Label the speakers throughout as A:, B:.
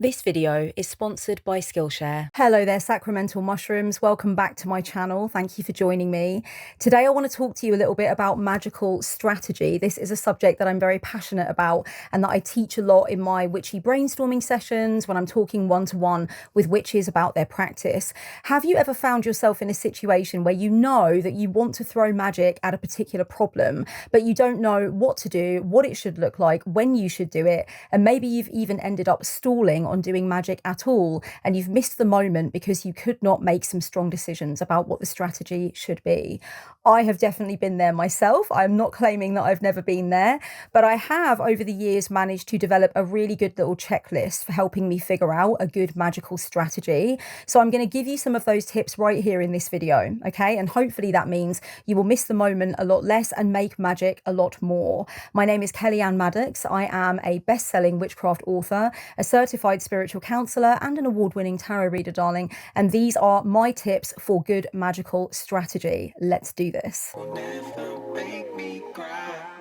A: This video is sponsored by Skillshare.
B: Hello there, sacramental mushrooms. Welcome back to my channel. Thank you for joining me. Today I want to talk to you a little bit about magical strategy. This is a subject that I'm very passionate about and that I teach a lot in my witchy brainstorming sessions when I'm talking one-to-one with witches about their practice. Have you ever found yourself in a situation where you know that you want to throw magic at a particular problem, but you don't know what to do, what it should look like, when you should do it, and maybe you've even ended up stalling on doing magic at all, and you've missed the moment because you could not make some strong decisions about what the strategy should be? I have definitely been there myself. I'm not claiming that I've never been there, but I have over the years managed to develop a really good little checklist for helping me figure out a good magical strategy. So I'm going to give you some of those tips right here in this video, okay? And hopefully that means you will miss the moment a lot less and make magic a lot more. My name is Kellyanne Maddox. I am a best-selling witchcraft author, a certified spiritual counselor, and an award-winning tarot reader, darling. And these are my tips for good magical strategy. Let's do this.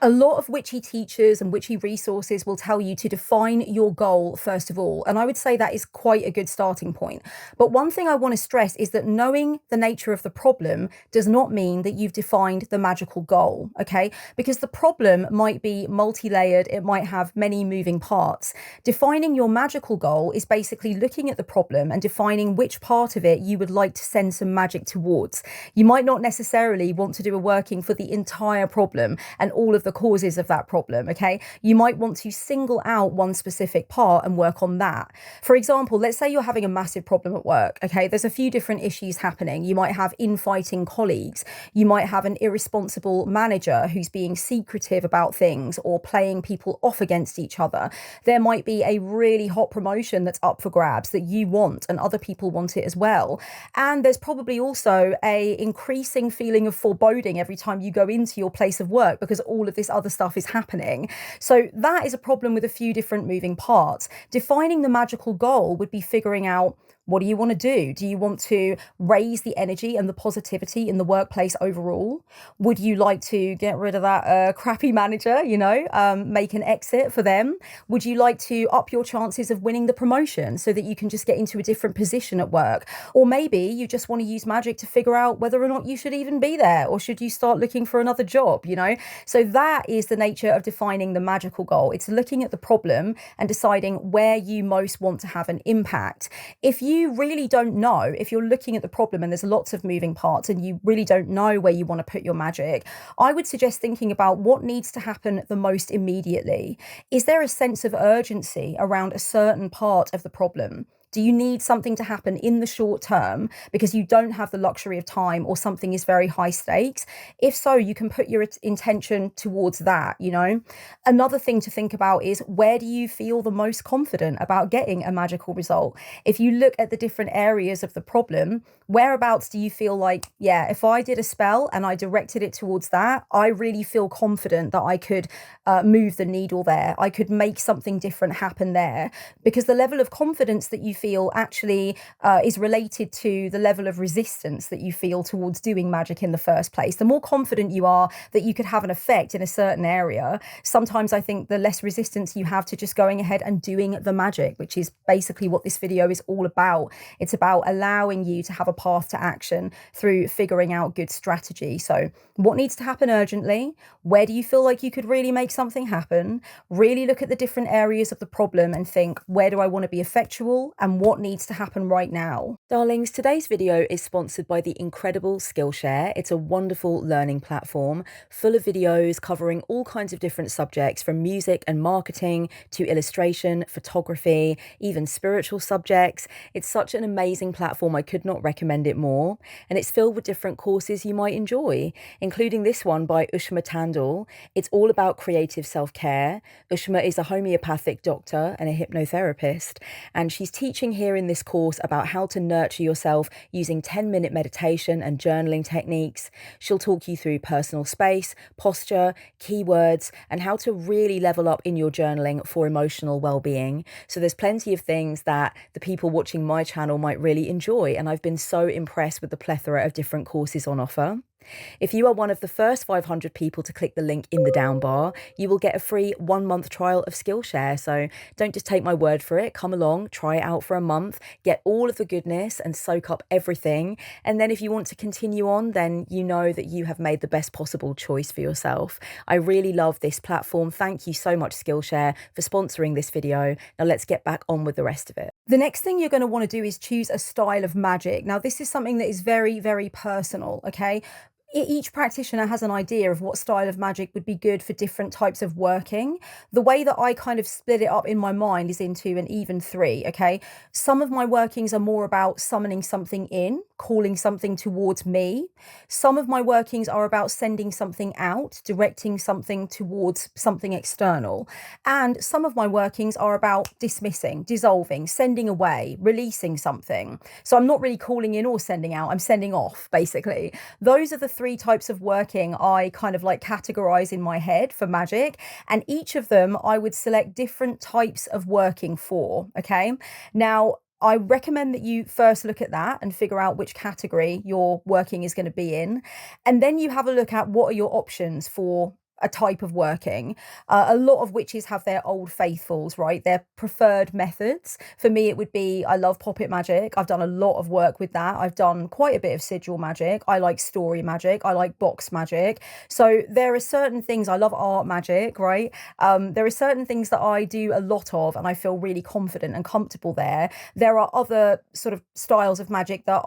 B: A lot of witchy teachers and witchy resources will tell you to define your goal first of all, and I would say that is quite a good starting point. But one thing I want to stress is that knowing the nature of the problem does not mean that you've defined the magical goal, okay? Because the problem might be multi-layered, it might have many moving parts. Defining your magical goal is basically looking at the problem and defining which part of it you would like to send some magic towards. You might not necessarily want to do a working for the entire problem and all of the causes of that problem, okay? You might want to single out one specific part and work on that. For example, let's say you're having a massive problem at work, okay? There's a few different issues happening. You might have infighting colleagues. You might have an irresponsible manager who's being secretive about things or playing people off against each other. There might be a really hot promotion that's up for grabs that you want and other people want it as well. And there's probably also a increasing feeling of foreboding every time you go into your place of work because all of this other stuff is happening. So that is a problem with a few different moving parts. Defining the magical goal would be figuring out, what do you want to do? Do you want to raise the energy and the positivity in the workplace overall? Would you like to get rid of that crappy manager, make an exit for them? Would you like to up your chances of winning the promotion so that you can just get into a different position at work? Or maybe you just want to use magic to figure out whether or not you should even be there, or should you start looking for another job, So that is the nature of defining the magical goal. It's looking at the problem and deciding where you most want to have an impact. If you really don't know, if you're looking at the problem and there's lots of moving parts and you really don't know where you want to put your magic, I would suggest thinking about what needs to happen the most immediately. Is there a sense of urgency around a certain part of the problem? Do you need something to happen in the short term because you don't have the luxury of time, or something is very high stakes? If so, you can put your intention towards that, Another thing to think about is, where do you feel the most confident about getting a magical result? If you look at the different areas of the problem, whereabouts do you feel like, yeah, if I did a spell and I directed it towards that, I really feel confident that I could move the needle there. I could make something different happen there, because the level of confidence that you feel actually is related to the level of resistance that you feel towards doing magic in the first place. The more confident you are that you could have an effect in a certain area, sometimes I think the less resistance you have to just going ahead and doing the magic, which is basically what this video is all about. It's about allowing you to have a path to action through figuring out good strategy. So what needs to happen urgently? Where do you feel like you could really make something happen? Really look at the different areas of the problem and think, where do I want to be effectual and what needs to happen right now?
A: Darlings, today's video is sponsored by the incredible Skillshare. It's a wonderful learning platform full of videos covering all kinds of different subjects, from music and marketing to illustration, photography, even spiritual subjects. It's such an amazing platform, I could not recommend it more. And it's filled with different courses you might enjoy, including this one by Ushma Tandal. It's all about creative self-care. Ushma is a homeopathic doctor and a hypnotherapist, and she's teaching here in this course about how to nurture yourself using 10-minute meditation and journaling techniques. She'll talk you through personal space, posture, keywords, and how to really level up in your journaling for emotional well-being. So there's plenty of things that the people watching my channel might really enjoy, and I've been so impressed with the plethora of different courses on offer. If you are one of the first 500 people to click the link in the down bar, you will get a free 1-month trial of Skillshare. So don't just take my word for it. Come along, try it out for a month, get all of the goodness and soak up everything. And then if you want to continue on, then you know that you have made the best possible choice for yourself. I really love this platform. Thank you so much, Skillshare, for sponsoring this video. Now let's get back on with the rest of it.
B: The next thing you're going to want to do is choose a style of magic. Now, this is something that is very, very personal, okay? Each practitioner has an idea of what style of magic would be good for different types of working. The way that I kind of split it up in my mind is into an even three, okay? Some of my workings are more about summoning something in, calling something towards me. Some of my workings are about sending something out, directing something towards something external. And some of my workings are about dismissing, dissolving, sending away, releasing something. So I'm not really calling in or sending out, I'm sending off, basically. Those are the three types of working I kind of like categorize in my head for magic, and each of them I would select different types of working for, okay? Now, I recommend that you first look at that and figure out which category your working is going to be in, and then you have a look at what are your options for a type of working. A lot of witches have their old faithfuls, right? Their preferred methods. For me, it would be, I love poppet magic. I've done a lot of work with that. I've done quite a bit of sigil magic. I like story magic. I like box magic. So there are certain things, I love art magic, right? There are certain things that I do a lot of and I feel really confident and comfortable there. There are other sort of styles of magic that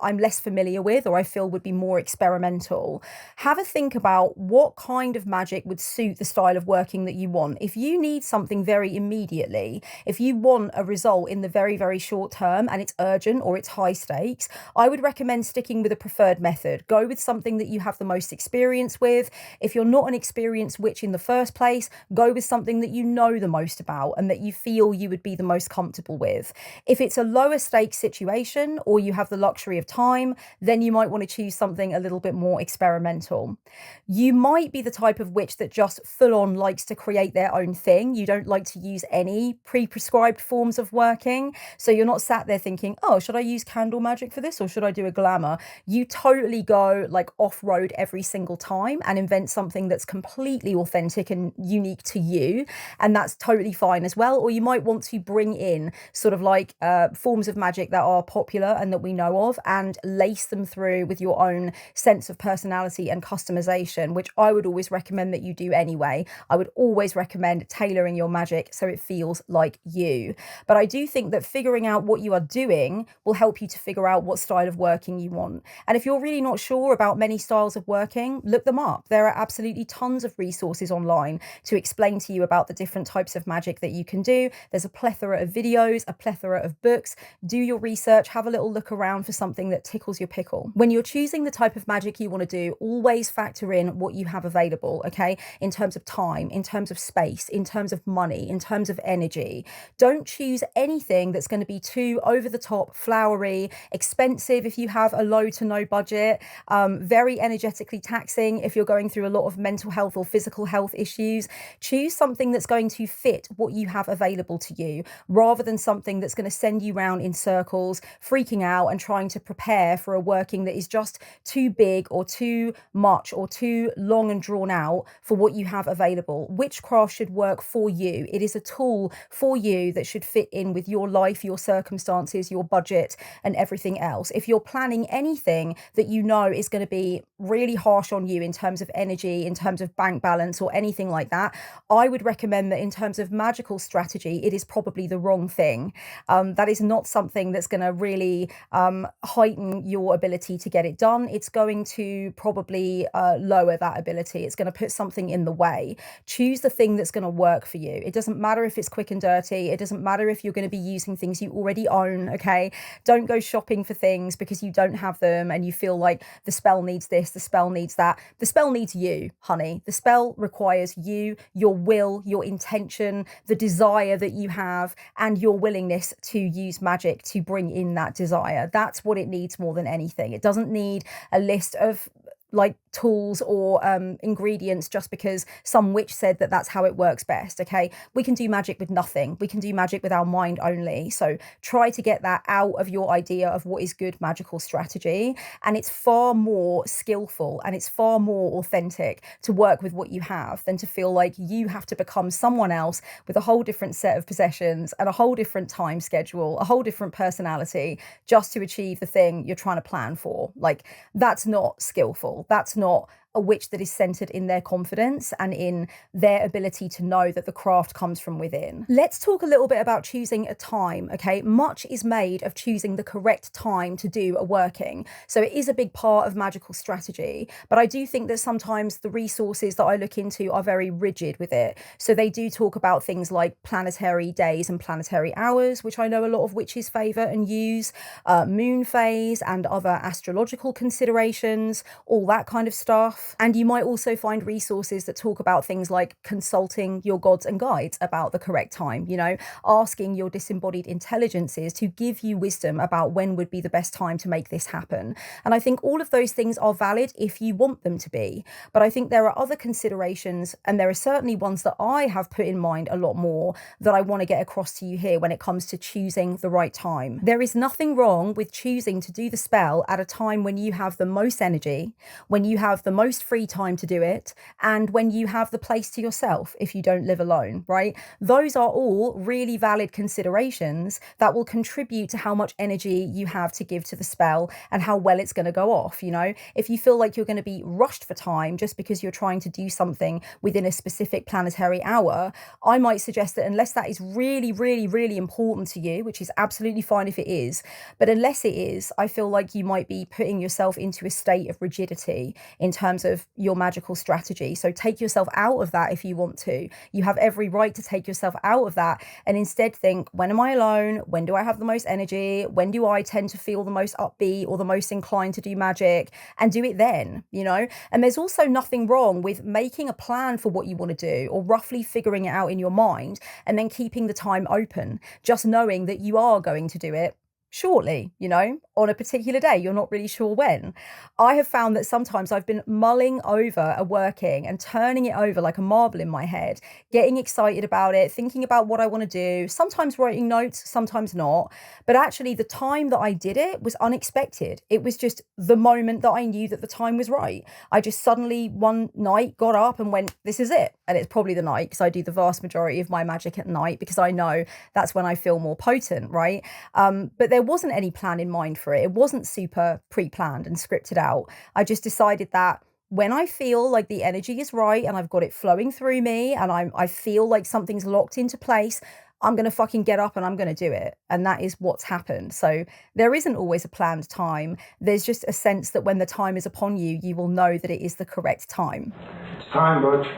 B: I'm less familiar with or I feel would be more experimental. Have a think about what kind of magic would suit the style of working that you want. If you need something very immediately, if you want a result in the very, very short term and it's urgent or it's high stakes, I would recommend sticking with a preferred method. Go with something that you have the most experience with. If you're not an experienced witch in the first place, go with something that you know the most about and that you feel you would be the most comfortable with. If it's a lower stakes situation or you have the luxury of time, then you might want to choose something a little bit more experimental. You might be the type of witch that just full on likes to create their own thing. You don't like to use any pre-prescribed forms of working. So you're not sat there thinking, oh, should I use candle magic for this or should I do a glamour? You totally go like off-road every single time and invent something that's completely authentic and unique to you. And that's totally fine as well. Or you might want to bring in sort of like forms of magic that are popular and that we know of and lace them through with your own sense of personality and customization, which I would always recommend that you do anyway. I would always recommend tailoring your magic so it feels like you. But I do think that figuring out what you are doing will help you to figure out what style of working you want. And if you're really not sure about many styles of working, look them up. There are absolutely tons of resources online to explain to you about the different types of magic that you can do. There's a plethora of videos, a plethora of books. Do your research, have a little look around for something that tickles your pickle. When you're choosing the type of magic you want to do, always factor in what you have available, okay? In terms of time, in terms of space, in terms of money, in terms of energy. Don't choose anything that's going to be too over the top, flowery, expensive if you have a low to no budget, very energetically taxing if you're going through a lot of mental health or physical health issues. Choose something that's going to fit what you have available to you rather than something that's going to send you round in circles, freaking out and trying to prepare for a working that is just too big or too much or too long and drawn out for what you have available. Witchcraft should work for you. It is a tool for you that should fit in with your life, your circumstances, your budget and everything else. If you're planning anything that you know is going to be really harsh on you in terms of energy, in terms of bank balance or anything like that, I would recommend that in terms of magical strategy, it is probably the wrong thing. That is not something that's going to really heighten your ability to get it done. It's going to probably lower that ability. It's going to put something in the way. Choose the thing that's going to work for you. It doesn't matter if it's quick and dirty. It doesn't matter if you're going to be using things you already own, okay? Don't go shopping for things because you don't have them and you feel like the spell needs this, the spell needs that. The spell needs you, honey. The spell requires you, your will, your intention, the desire that you have, and your willingness to use magic to bring in that desire. That's what it needs more than anything. It doesn't need a list of like tools or ingredients just because some witch said that that's how it works best. Okay, we can do magic with nothing. We can do magic with our mind only. So try to get that out of your idea of what is good magical strategy, and it's far more skillful and it's far more authentic to work with what you have than to feel like you have to become someone else with a whole different set of possessions and a whole different time schedule, a whole different personality, just to achieve the thing you're trying to plan for. Like, that's not skillful. That's not a witch that is centered in their confidence and in their ability to know that the craft comes from within. Let's talk a little bit about choosing a time, okay? Much is made of choosing the correct time to do a working. So it is a big part of magical strategy, but I do think that sometimes the resources that I look into are very rigid with it. So they do talk about things like planetary days and planetary hours, which I know a lot of witches favor and use, moon phase and other astrological considerations, all that kind of stuff. And you might also find resources that talk about things like consulting your gods and guides about the correct time, you know, asking your disembodied intelligences to give you wisdom about when would be the best time to make this happen. And I think all of those things are valid if you want them to be. But I think there are other considerations, and there are certainly ones that I have put in mind a lot more that I want to get across to you here when it comes to choosing the right time. There is nothing wrong with choosing to do the spell at a time when you have the most energy, when you have the most free time to do it, and when you have the place to yourself if you don't live alone, right? Those are all really valid considerations that will contribute to how much energy you have to give to the spell and how well it's going to go off. You know, if you feel like you're going to be rushed for time just because you're trying to do something within a specific planetary hour, I might suggest that unless that is really, really, really important to you, which is absolutely fine if it is, but unless it is, I feel like you might be putting yourself into a state of rigidity in terms of your magical strategy. So take yourself out of that if you want to. You have every right to take yourself out of that and instead think, when am I alone? When do I have the most energy? When do I tend to feel the most upbeat or the most inclined to do magic? And do it then, you know? And there's also nothing wrong with making a plan for what you want to do or roughly figuring it out in your mind and then keeping the time open, just knowing that you are going to do it shortly, you know, on a particular day. You're not really sure when. I have found that sometimes I've been mulling over a working and turning it over like a marble in my head, getting excited about it, thinking about what I want to do, sometimes writing notes, sometimes not. But actually the time that I did it was unexpected. It was just the moment that I knew that the time was right. I just suddenly one night got up and went, this is it. And it's probably the night, because I do the vast majority of my magic at night because I know that's when I feel more potent, right? But there wasn't any plan in mind for it. It wasn't super pre-planned and scripted out. I just decided that when I feel like the energy is right and I've got it flowing through me and I feel like something's locked into place, I'm going to fucking get up and I'm going to do it. And that is what's happened. So there isn't always a planned time. There's just a sense that when the time is upon you, you will know that it is the correct time.
C: It's time, Butch.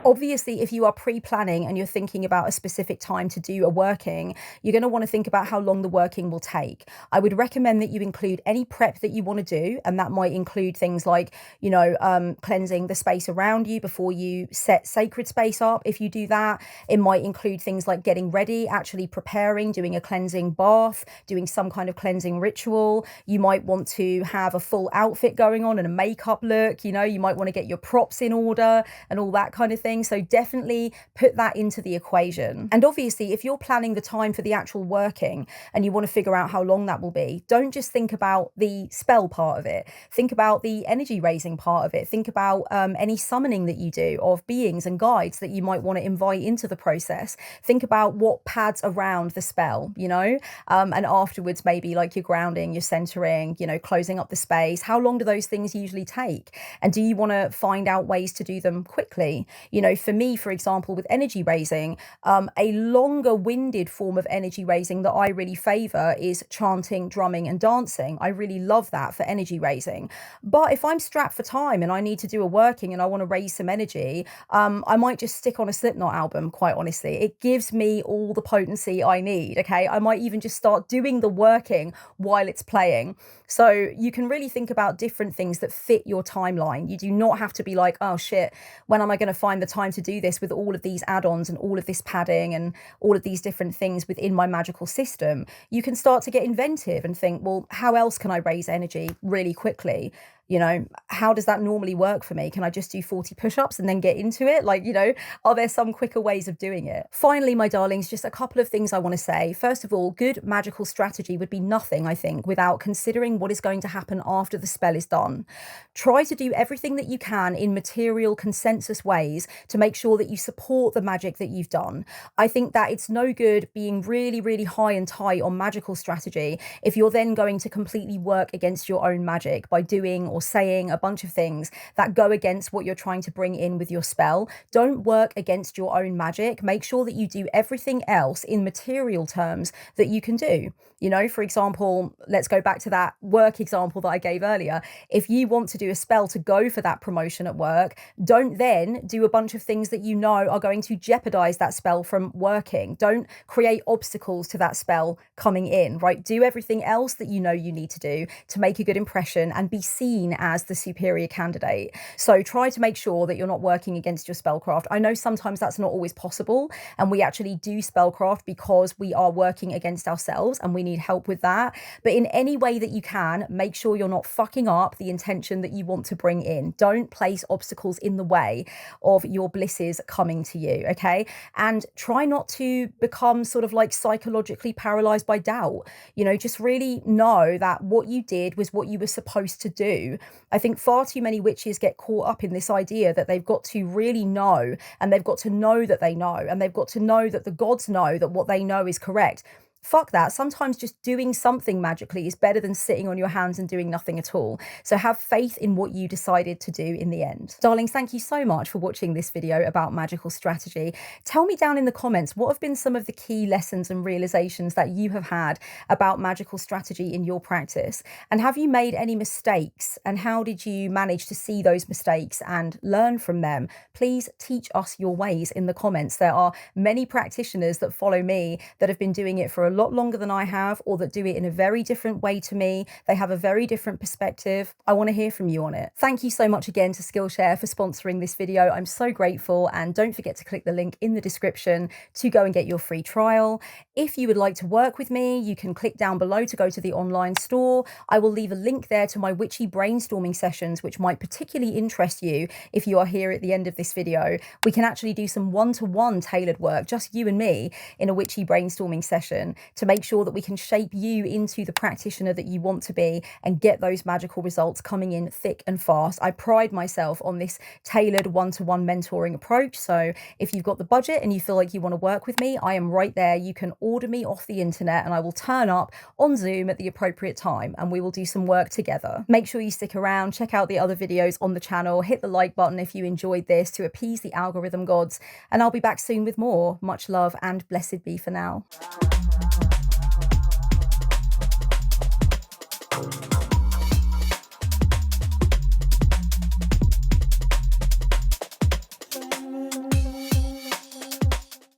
B: Obviously, if you are pre-planning and you're thinking about a specific time to do a working, you're going to want to think about how long the working will take. I would recommend that you include any prep that you want to do, and that might include things like, you know, cleansing the space around you before you set sacred space up. If you do that, it might include things like getting ready, actually preparing, doing a cleansing bath, doing some kind of cleansing ritual. You might want to have a full outfit going on and a makeup look. You know, you might want to get your props in order and all that kind of thing. So definitely put that into the equation. And obviously, if you're planning the time for the actual working and you want to figure out how long that will be, don't just think about the spell part of it. Think about the energy raising part of it. Think about any summoning that you do of beings and guides that you might want to invite into the process. Think about what pads around the spell, you know, and afterwards, maybe like your grounding, your centering, you know, closing up the space. How long do those things usually take? And do you want to find out ways to do them quickly? You know, for me, for example, with energy raising, a longer winded form of energy raising that I really favor is chanting, drumming and dancing. I really love that for energy raising. But if I'm strapped for time and I need to do a working and I want to raise some energy, I might just stick on a Slipknot album, quite honestly. It gives me all the potency I need, okay? I might even just start doing the working while it's playing. So you can really think about different things that fit your timeline. You do not have to be like, oh shit, when am I going to find the time to do this with all of these add-ons and all of this padding and all of these different things within my magical system? You can start to get inventive and think, well, how else can I raise energy really quickly? You know, how does that normally work for me? Can I just do 40 push-ups and then get into it? Like, you know, are there some quicker ways of doing it? Finally, my darlings, just a couple of things I want to say. First of all, good magical strategy would be nothing, I think, without considering what is going to happen after the spell is done. Try to do everything that you can in material consensus ways to make sure that you support the magic that you've done. I think that it's no good being really, really high and tight on magical strategy if you're then going to completely work against your own magic by doing or saying a bunch of things that go against what you're trying to bring in with your spell. Don't work against your own magic. Make sure that you do everything else in material terms that you can do. You know, for example, let's go back to that work example that I gave earlier. If you want to do a spell to go for that promotion at work, don't then do a bunch of things that you know are going to jeopardize that spell from working. Don't create obstacles to that spell coming in, right? Do everything else that you know you need to do to make a good impression and be seen as the superior candidate. So try to make sure that you're not working against your spellcraft. I know sometimes that's not always possible, and we actually do spellcraft because we are working against ourselves and we need help with that. But in any way that you can, make sure you're not fucking up the intention that you want to bring in. Don't place obstacles in the way of your blisses coming to you, okay? And try not to become sort of like psychologically paralyzed by doubt. You know, just really know that what you did was what you were supposed to do. I think far too many witches get caught up in this idea that they've got to really know, and they've got to know that they know, and they've got to know that the gods know that what they know is correct. Fuck that. Sometimes just doing something magically is better than sitting on your hands and doing nothing at all. So have faith in what you decided to do in the end. Darlings, thank you so much for watching this video about magical strategy. Tell me down in the comments, what have been some of the key lessons and realizations that you have had about magical strategy in your practice? And have you made any mistakes? And how did you manage to see those mistakes and learn from them? Please teach us your ways in the comments. There are many practitioners that follow me that have been doing it for a lot longer than I have, or that do it in a very different way to me. They have a very different perspective. I want to hear from you on it. Thank you so much again to Skillshare for sponsoring this video. I'm so grateful, and don't forget to click the link in the description to go and get your free trial. If you would like to work with me, you can click down below to go to the online store. I will leave a link there to my witchy brainstorming sessions, which might particularly interest you if you are here at the end of this video. We can actually do some one-to-one tailored work, just you and me, in a witchy brainstorming session, to make sure that we can shape you into the practitioner that you want to be and get those magical results coming in thick and fast. I pride myself on this tailored one-to-one mentoring approach. So if you've got the budget and you feel like you want to work with me, I am right there. You can order me off the internet and I will turn up on Zoom at the appropriate time and we will do some work together. Make sure you stick around, check out the other videos on the channel, hit the like button if you enjoyed this to appease the algorithm gods, and I'll be back soon with more. Much love and blessed be for now.